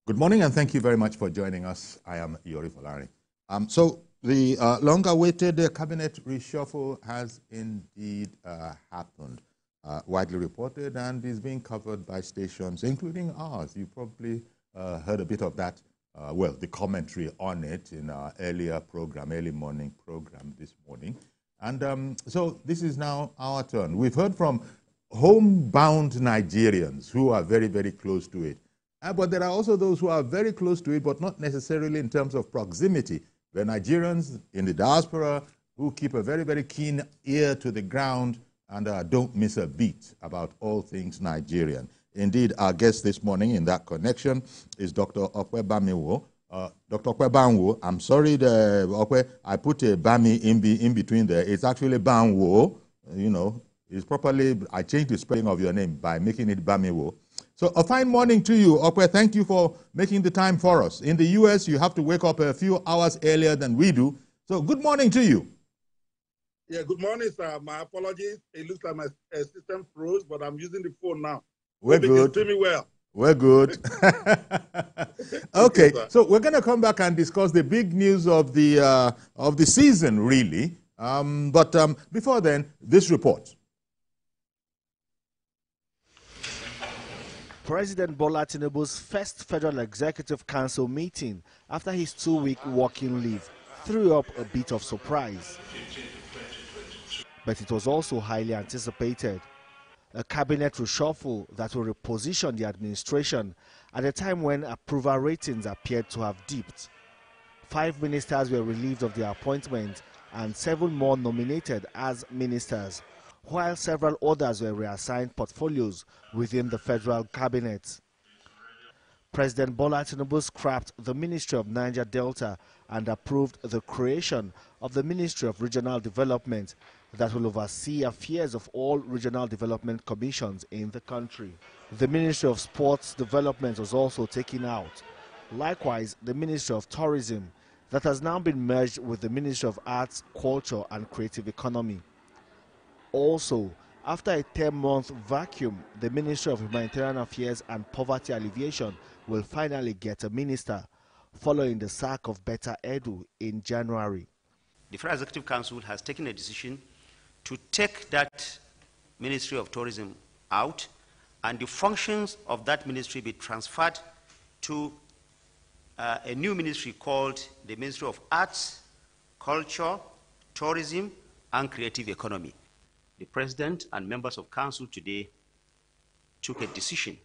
Good morning, and thank you very much for joining us. I am Yori Folari. So the long-awaited cabinet reshuffle has indeed happened, widely reported, and is being covered by stations, including ours. You probably heard a bit of that, the commentary on it in our early morning program this morning. And so this is now our turn. We've heard from homebound Nigerians who are very, very close to it. But there are also those who are very close to it, but not necessarily in terms of proximity. There are Nigerians in the diaspora who keep a very, very keen ear to the ground and don't miss a beat about all things Nigerian. Indeed, our guest this morning in that connection is Dr. Okwe Bamiwo. Dr. Okwe Banwo, I'm sorry, Okwe, I put a Bami in between there. It's actually Banwo, you know. It's properly, I changed the spelling of your name by making it Bamiwo. So a fine morning to you, Okwe. Thank you for making the time for us. In the U.S., you have to wake up a few hours earlier than we do. So good morning to you. Yeah, good morning, sir. My apologies. It looks like my system froze, but I'm using the phone now. We're good. You can see me well. We're good. Okay, so we're going to come back and discuss the big news of the season, really. But before then, this report. President Bola Tinubu's first Federal Executive Council meeting after his 2-week working leave threw up a bit of surprise. But it was also highly anticipated. A cabinet reshuffle that will reposition the administration at a time when approval ratings appeared to have dipped. 5 ministers were relieved of their appointment and 7 more nominated as ministers, while several others were reassigned portfolios within the federal cabinet. President Bola Tinubu scrapped the Ministry of Niger Delta and approved the creation of the Ministry of Regional Development that will oversee affairs of all regional development commissions in the country. The Ministry of Sports Development was also taken out. Likewise, the Ministry of Tourism that has now been merged with the Ministry of Arts, Culture and Creative Economy. Also, after a 10-month vacuum, the Ministry of Humanitarian Affairs and Poverty Alleviation will finally get a minister, following the sack of Betta Edu in January. The Federal Executive Council has taken a decision to take that Ministry of Tourism out and the functions of that ministry be transferred to a new ministry called the Ministry of Arts, Culture, Tourism and Creative Economy. The President and members of Council today took a decision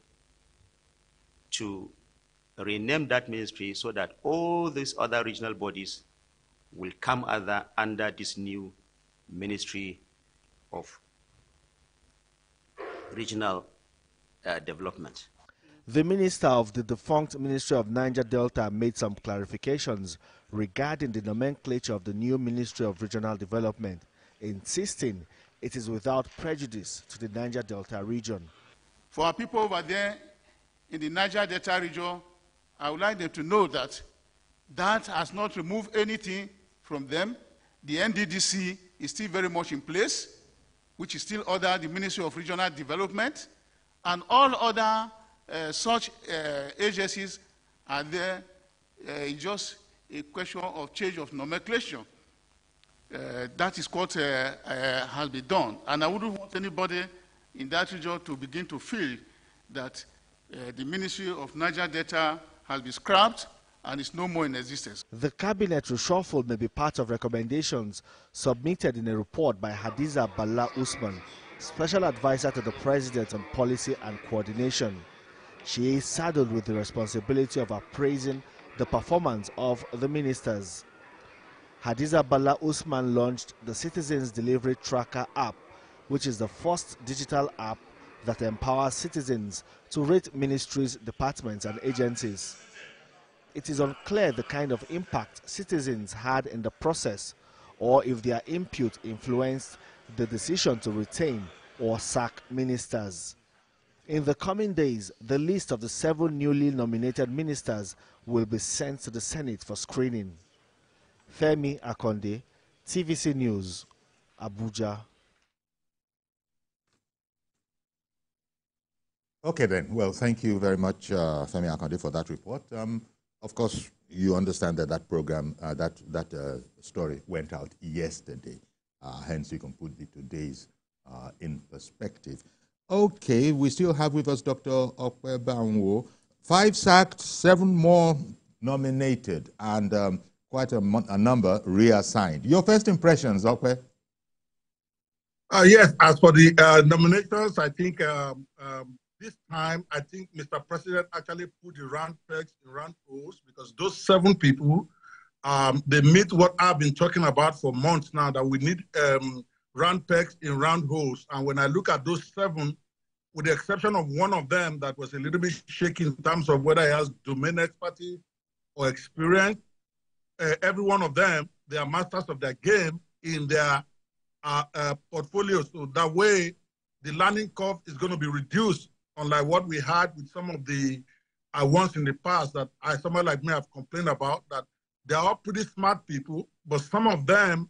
to rename that ministry so that all these other regional bodies will come under this new Ministry of Regional Development. The minister of the defunct Ministry of Niger Delta made some clarifications regarding the nomenclature of the new Ministry of Regional Development, insisting it is without prejudice to the Niger Delta region. For our people over there in the Niger Delta region, I would like them to know that that has not removed anything from them. The NDDC is still very much in place, which is still under the Ministry of Regional Development, and all other such agencies are there. It's just a question of change of nomenclature. That is what has been done. And I wouldn't want anybody in that region to begin to feel that the Ministry of Niger Delta has been scrapped and is no more in existence. The cabinet reshuffle may be part of recommendations submitted in a report by Hadiza Bala Usman, Special Advisor to the President on Policy and Coordination. She is saddled with the responsibility of appraising the performance of the ministers. Hadiza Bala Usman launched the Citizens Delivery Tracker app, which is the first digital app that empowers citizens to rate ministries, departments and agencies. It is unclear the kind of impact citizens had in the process or if their input influenced the decision to retain or sack ministers. In the coming days, the list of the 7 newly nominated ministers will be sent to the Senate for screening. Femi Akonde, TVC News, Abuja. Okay then. Well, thank you very much, Femi Akande, for that report. Of course, you understand that that program, that story went out yesterday. Hence, you can put the today's in perspective. Okay, we still have with us Dr. Okwe. 5 sacked, 7 more nominated, and quite a number reassigned. Your first impressions, Okwe? Yes, as for the nominations, I think this time, I think Mr. President actually put the round pegs in round holes, because those 7 people, they meet what I've been talking about for months now, that we need round pegs in round holes. And when I look at those 7, with the exception of one of them that was a little bit shaky in terms of whether he has domain expertise or experience, every one of them, they are masters of their game in their portfolios. So that way, the learning curve is going to be reduced, unlike what we had with some of the ones in the past that someone like me have complained about, that they are all pretty smart people, but some of them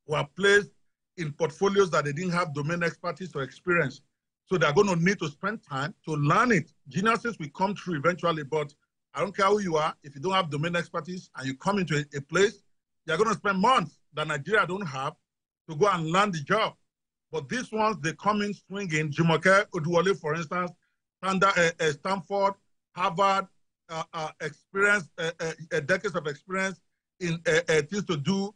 were placed in portfolios that they didn't have domain expertise or experience. So they're going to need to spend time to learn it. Geniuses will come through eventually, but I don't care who you are. If you don't have domain expertise and you come into a place, you're going to spend months that Nigeria don't have to go and learn the job. But these ones, they come in swinging. Jumoke Oduwole, for instance, Stanford, Harvard, experience, decades of experience in things to do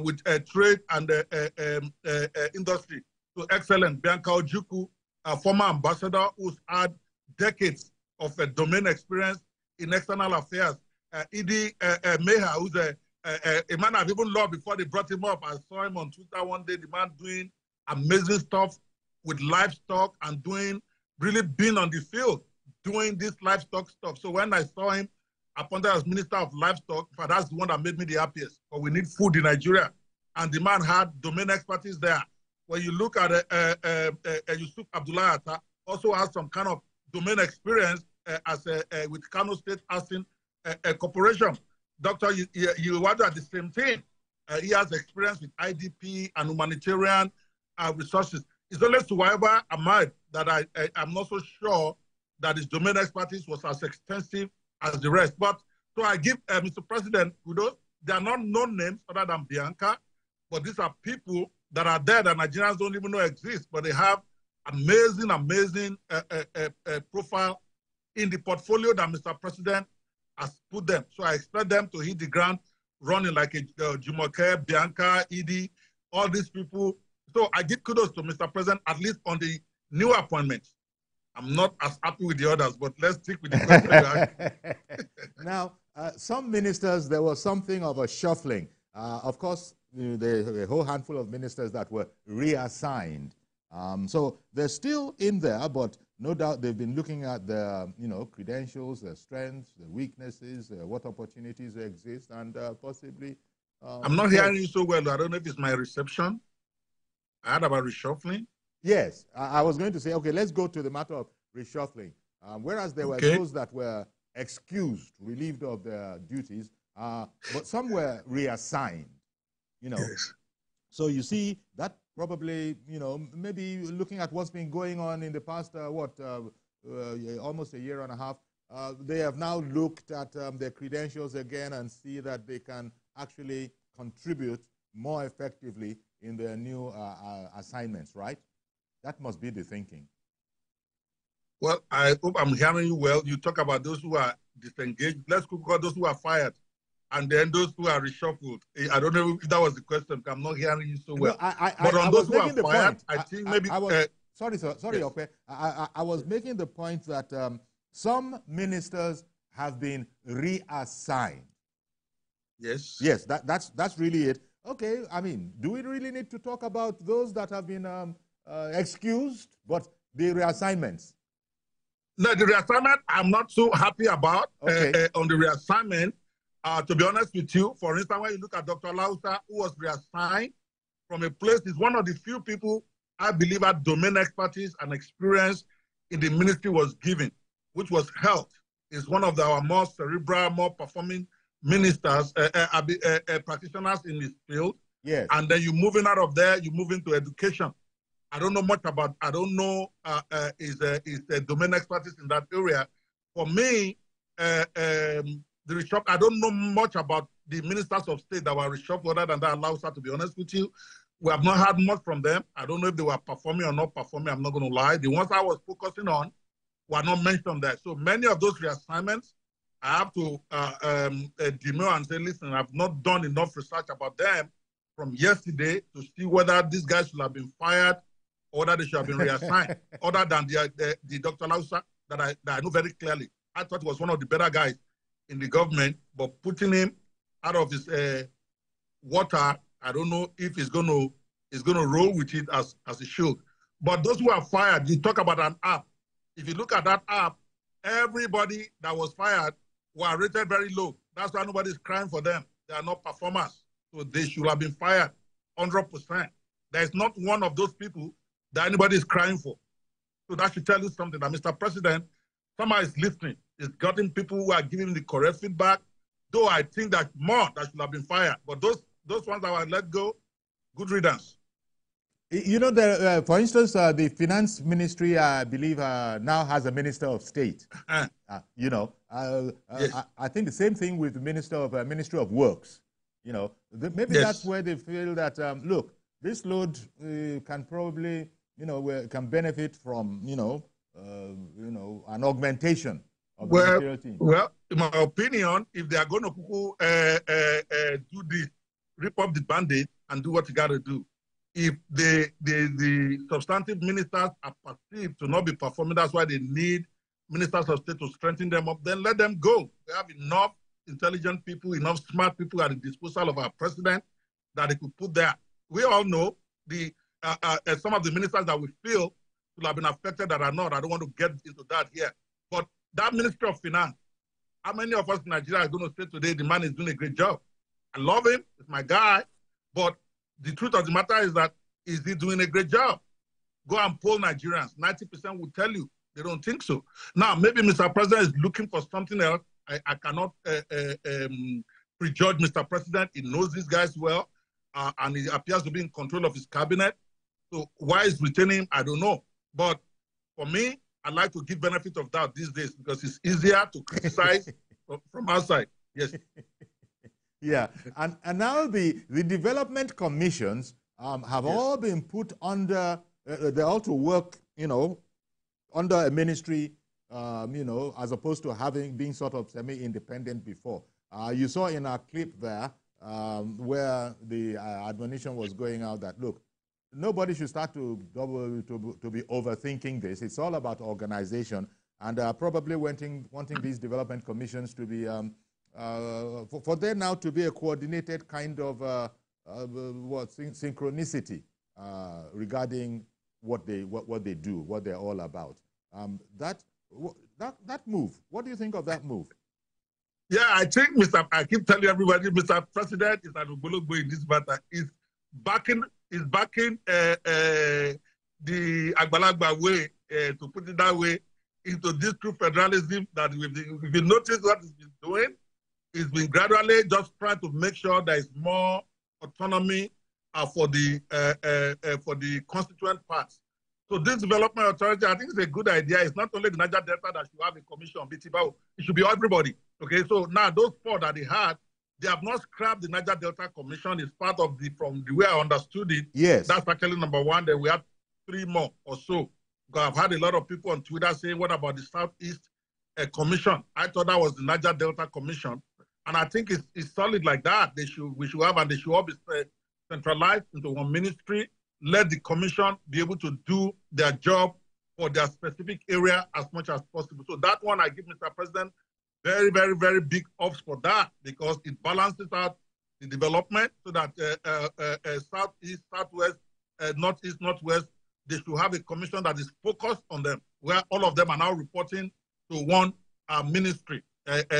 with trade and industry. So excellent. Bianca Ojukwu, former ambassador who's had decades of domain experience in external affairs. Idi Meha, who's a man I've even loved before they brought him up. I saw him on Twitter one day, the man doing amazing stuff with livestock and really being on the field, doing this livestock stuff. So when I saw him appointed as Minister of Livestock, that's the one that made me the happiest. But we need food in Nigeria. And the man had domain expertise there. When you look at Yusuf Abdullah Atta, also has some kind of domain experience with Kano State Housing Corporation. Doctor, you wonder the same thing. He has experience with IDP and humanitarian resources. It's only Suwaiba Ahmad that I'm not so sure that his domain expertise was as extensive as the rest. But so I give Mr. President kudos. They are not known names other than Bianca, but these are people that are there that Nigerians don't even know exist, but they have amazing profile in the portfolio that Mr. President has put them. So I expect them to hit the ground running like Jumoke, Bianca, Edie, all these people. So I give kudos to Mr. President, at least on the new appointments. I'm not as happy with the others, but let's stick with the question. Now, some ministers, there was something of a shuffling. Of course, there's a whole handful of ministers that were reassigned. So they're still in there, but no doubt they've been looking at their, credentials, their strengths, their weaknesses, what opportunities exist, and possibly. I'm not hearing you so well. I don't know if it's my reception. I heard about reshuffling. Yes, I was going to say, okay, let's go to the matter of reshuffling. Whereas there were those that were excused, relieved of their duties, but some were reassigned, Yes. So you see, that probably, maybe looking at what's been going on in the past, almost a year and a half, they have now looked at their credentials again and see that they can actually contribute more effectively in their new assignments, right? That must be the thinking. Well, I hope I'm hearing you well. You talk about those who are disengaged. Let's call those who are fired, and then those who are reshuffled. I don't know if that was the question. I'm not hearing you so well. No, but on those who are fired, I think maybe. Sorry, sir. Sorry, yes. Okwe. I was making the point that some ministers have been reassigned. Yes. Yes, that's really it. Okay, I mean, do we really need to talk about those that have been excused, but the reassignments? No, the reassignment I'm not so happy about. Okay. On the reassignment, to be honest with you, for instance, when you look at Dr. Lausa, who was reassigned from a place, is one of the few people I believe had domain expertise and experience in the ministry was given, which was health. Is one of our more cerebral, more performing ministers, practitioners in this field. Yes. And then you're moving out of there, you move into education. I don't know much about. I don't know is a domain expertise in that area. For me, the reshuffle. I don't know much about the ministers of state that were reshuffled. Other than that, Lausa, to be honest with you, we have not had much from them. I don't know if they were performing or not performing. I'm not going to lie. The ones I was focusing on were not mentioned there. So many of those reassignments, I have to demur and say, listen, I've not done enough research about them from yesterday to see whether these guys should have been fired or that they should have been reassigned, other than the Dr. Lausa that I know very clearly. I thought he was one of the better guys in the government, but putting him out of his water, I don't know if he's going to roll with it as he should. But those who are fired, you talk about an app. If you look at that app, everybody that was fired were rated very low. That's why nobody's crying for them. They are not performers. So they should have been fired 100%. There is not one of those people that anybody is crying for. So that should tell you something, that Mr. President, somehow is listening. He's gotten people who are giving him the correct feedback, though I think that more that should have been fired. But those ones that were let go, good riddance. You know, for instance, the finance ministry, I believe, now has a minister of state. You know, yes. I think the same thing with the Ministry of Works. You know, maybe yes. That's where they feel that, look, this load can probably, you know, can benefit from, you know, an augmentation of the material team. Well, in my opinion, if they are going to do this, rip up the Band-Aid and do what you got to do. If the substantive ministers are perceived to not be performing, that's why they need ministers of state to strengthen them up, then let them go. We have enough intelligent people, enough smart people at the disposal of our president that they could put there. We all know some of the ministers that we feel will have been affected that are not. I don't want to get into that here. But that Ministry of Finance, how many of us in Nigeria are going to say today the man is doing a great job? I love him, he's my guy, but the truth of the matter is that, is he doing a great job? Go and poll Nigerians. 90% will tell you they don't think so. Now, maybe Mr. President is looking for something else. I cannot prejudge Mr. President. He knows these guys well, and he appears to be in control of his cabinet. So why is retaining him? I don't know. But for me, I like to give benefit of doubt these days because it's easier to criticize from outside. Yes. Yeah, and now the development commissions have yes. all been put under, they all to work, you know, under a ministry, you know, as opposed to being sort of semi-independent before. You saw in our clip there where the admonition was going out that, look, nobody should start to be overthinking this. It's all about organization, and probably wanting these development commissions to be for there now to be a coordinated kind of synchronicity regarding what they do, what they're all about. That move. What do you think of that move? Yeah, I think I keep telling everybody, Mr. President is an Ogbologbo in this matter. Is backing the Agbalagba way, to put it that way, into this true federalism that if you notice what he's been doing, it's been gradually just trying to make sure there is more autonomy for the constituent parts. So this development authority, I think it's a good idea. It's not only the Niger Delta that should have a commission, it should be everybody. Okay, so now those four that they had, they have not scrapped the Niger Delta Commission. It's part of from the way I understood it. Yes. That's actually number one. Then we have 3 more or so. Because I've had a lot of people on Twitter saying, what about the Southeast Commission? I thought that was the Niger Delta Commission. And I think it's solid like that. We should have, and they should all be centralized into one ministry. Let the commission be able to do their job for their specific area as much as possible. So that one, I give Mr. President very, very, very big ups for that, because it balances out the development so that Southeast, Southwest, Northeast, Northwest, they should have a commission that is focused on them, where all of them are now reporting to one ministry.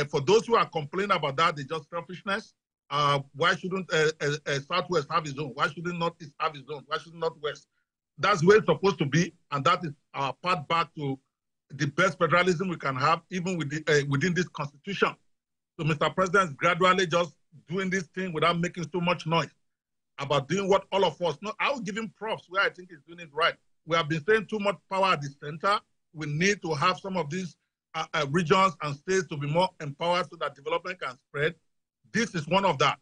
For those who are complaining about that, it's just selfishness. Why shouldn't Southwest have his own? Why shouldn't Northeast have his own? Why shouldn't Northwest? That's where it's supposed to be, and that is our path back to the best federalism we can have, even within this constitution. So Mr. President is gradually just doing this thing without making so much noise. about doing what all of us know. I will give him props where I think he's doing it right. We have been saying too much power at the center. We need to have some of these regions and states to be more empowered so that development can spread. This is one of that.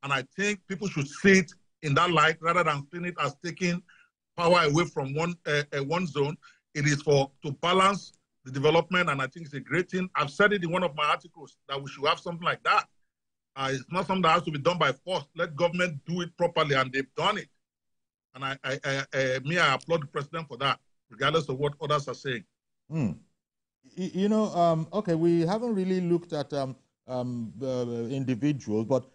And I think people should see it in that light rather than seeing it as taking power away from one zone. It is to balance the development, and I think it's a great thing. I've said it in one of my articles that we should have something like that. It's not something that has to be done by force. Let government do it properly, and they've done it. And I applaud the president for that, regardless of what others are saying. You know, okay, we haven't really looked at individuals, but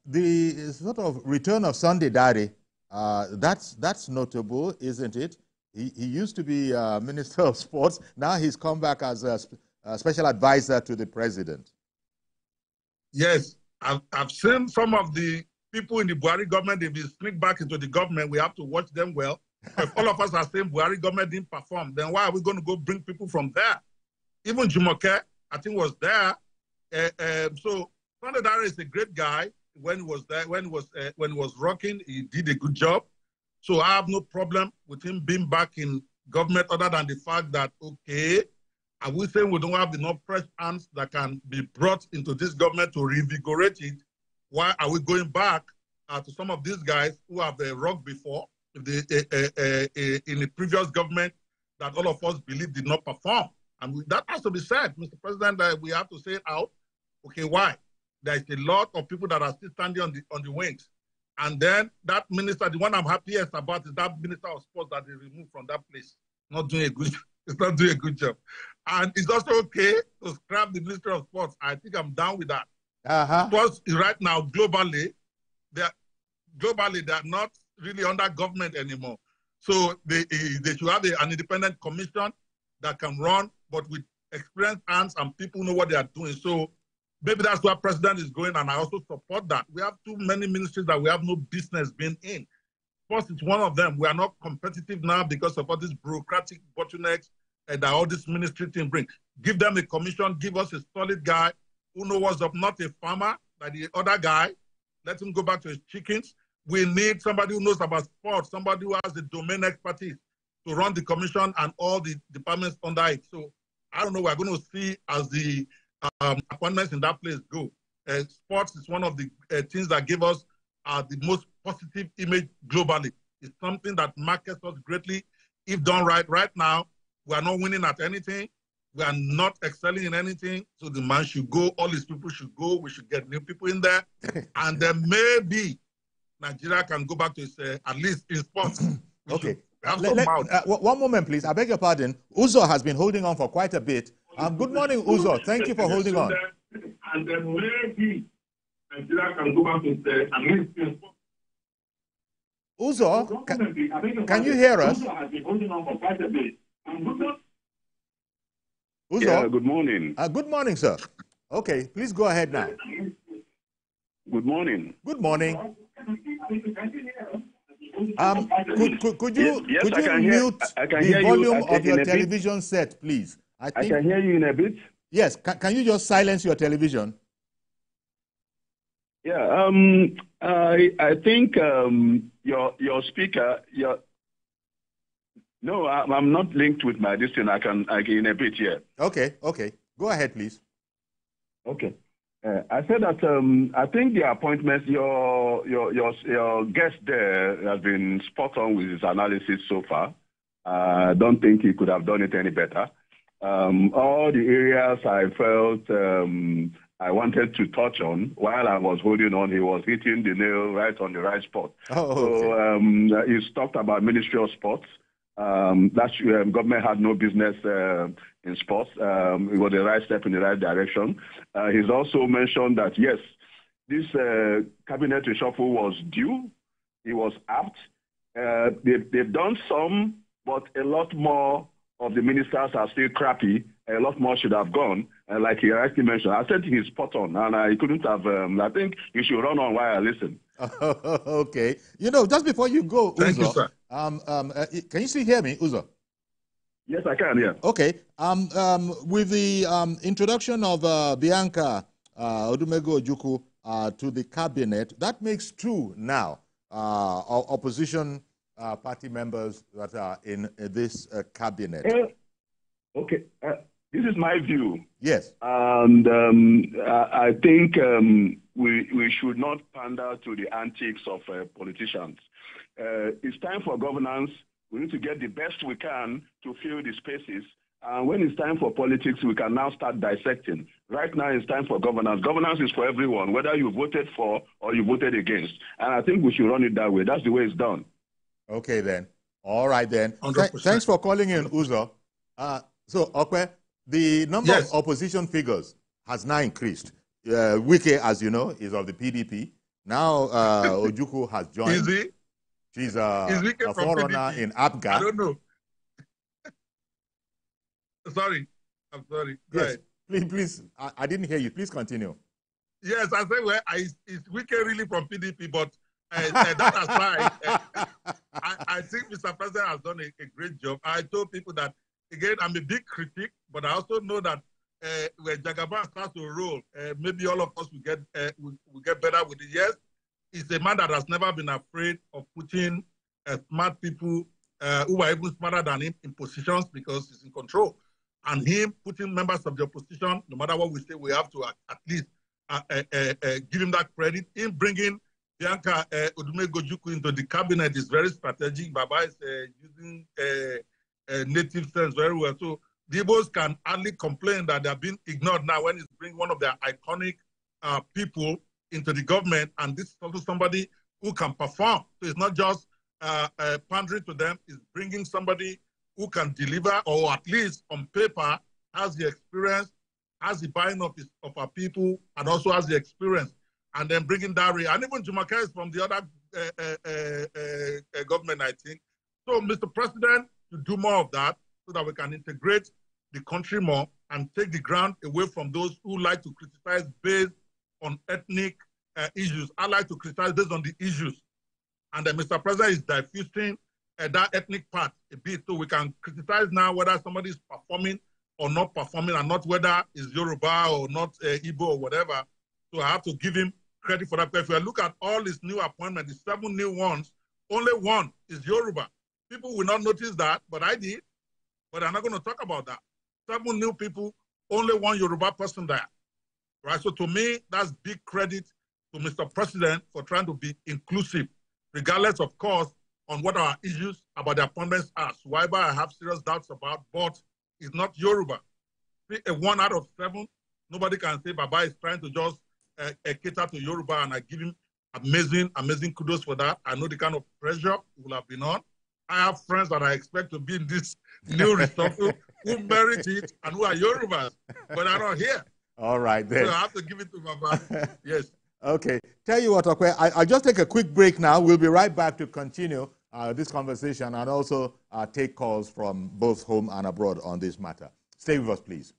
the sort of return of Sunday Daddy, that's notable, isn't it? He used to be Minister of Sports. Now he's come back as a special advisor to the president. Yes, I've seen some of the people in the Buhari government. If they sneak back into the government, we have to watch them well. If all of us are saying Buhari government didn't perform, then why are we going to go bring people from there? Even Jumoke, I think, was there. So Sunday Dare is a great guy. When he was there, when he was rocking, he did a good job. So I have no problem with him being back in government, other than the fact that, okay, are we saying we don't have enough fresh hands that can be brought into this government to reinvigorate it? Why are we going back to some of these guys who have rocked before in the previous government that all of us believe did not perform? And that has to be said, Mr. President, that we have to say it out. Okay, why? There's a lot of people that are still standing on the wings. And then that minister, the one I'm happiest about is that Minister of Sports that they removed from that place. Not doing a good, it's not doing a good job. And it's also okay to scrap the Minister of Sports. I think I'm down with that. Sports right now, globally, they're not really under government anymore. So they should have an independent commission that can run, but with experienced hands and people know what they are doing. So maybe that's where President is going, and I also support that. We have too many ministries that we have no business being in. First, it's one of them. We are not competitive now because of all these bureaucratic bottlenecks that all this ministry thing bring. Give them a commission, give us a solid guy who knows what's up, not a farmer like the other guy. Let him go back to his chickens. We need somebody who knows about sports, somebody who has the domain expertise to run the commission and all the departments under it. So I don't know, we're going to see as the appointments in that place go. Sports is one of the things that give us the most positive image globally. It's something that markets us greatly if done right. Right now, we are not winning at anything. We are not excelling in anything. So the man should go. All these people should go. We should get new people in there. And then maybe Nigeria can go back to its, at least in sports. Okay. One moment, please. I beg your pardon. Uzo has been holding on for quite a bit. Good morning, Uzo. Thank you for holding on. And then maybe Nigeria can go back to at least in sports. Uzo, can you hear us? Uzo has been holding on for quite a bit. Uzo? Yeah, good morning. Good morning, sir. Okay, please go ahead now. Good morning. Good morning. Could you mute the volume of your television set, please? I can hear you in a bit. Yes. Can you just silence your television? Yeah. I think your speaker. No, I'm not linked with my distance. I can in a bit here. Okay. Go ahead, please. Okay. I said that I think the appointments, your guest there has been spot on with his analysis so far. I don't think he could have done it any better. All the areas I felt I wanted to touch on while I was holding on, he was hitting the nail right on the right spot. So he's talked about Ministry of Sports. That government had no business in sports. It was the right step in the right direction. He's also mentioned that, yes, this cabinet reshuffle was due. It was apt. They've done some, but a lot more of the ministers are still crappy. A lot more should have gone. Like he rightly mentioned, I said he's spot on, and I couldn't have, I think he should run on while I listen. Okay. You know, just before you go, Thank Uzo, you, sir. Can you still hear me, Uzo? Yes, I can, yeah. Okay. With the introduction of Bianca Odumego Ojukwu to the cabinet, that makes two now. opposition party members that are in this cabinet? Okay. This is my view. Yes. And I think we should not pander to the antics of politicians. It's time for governance. We need to get the best we can to fill the spaces. And when it's time for politics, we can now start dissecting. Right now, it's time for governance. Governance is for everyone, whether you voted for or you voted against. And I think we should run it that way. That's the way it's done. Okay, then. All right, then. 100%. Thanks for calling in, Uzo. So, Okwe, the number of opposition figures has now increased. Wike, as you know, is of the PDP. Now, Ojukwu has joined. Is he? She's a forerunner in APGA. I don't know. Sorry. I'm sorry. Go Yes. ahead. Please, I didn't hear you. Please continue. Yes, I say, well, is Wike really from PDP? But that aside, I think Mr. President has done a great job. I told people that, again, I'm a big critic, but I also know that when Jagaban starts to roll, maybe all of us will get better with it. Yes, he's a man that has never been afraid of putting smart people who are even smarter than him in positions because he's in control. And him putting members of the opposition, no matter what we say, we have to at least give him that credit. Him bringing Bianca Odumegojukwu into the cabinet is very strategic. Baba is using native sense very well. So the Igbos can hardly complain that they're being ignored now when it's bringing one of their iconic people into the government. And this is also somebody who can perform. So it's not just pandering to them, it's bringing somebody who can deliver, or at least on paper has the experience, has the buying of our people, and also has the experience. And then bringing Dari, and even Jumaka is from the other government, I think. So, Mr. President, to do more of that so that we can integrate the country more and take the ground away from those who like to criticize based on ethnic issues. I like to criticize based on the issues. And then Mr. President is diffusing that ethnic part a bit, so we can criticize now whether somebody is performing or not performing, and not whether it's Yoruba or not Igbo or whatever. So I have to give him credit for that. But if you look at all his new appointments, the 7 new ones, only one is Yoruba. People will not notice that, but I did. But I'm not going to talk about that. 7 new people, only one Yoruba person there. Right? So to me, that's big credit to Mr. President for trying to be inclusive, regardless, of course, on what our issues about the appointments are. Swaiba, I have serious doubts about, but it's not Yoruba. 1 out of 7, nobody can say Baba is trying to just cater to Yoruba, and I give him amazing kudos for that. I know the kind of pressure he will have been on. I have friends that I expect to be in this new reshuffle who merit it and who are Yorubas, but are not here. All right, then. So I have to give it to Baba. Yes. Okay. Tell you what, Okwe, I'll just take a quick break now. We'll be right back to continue this conversation and also take calls from both home and abroad on this matter. Stay with us, please.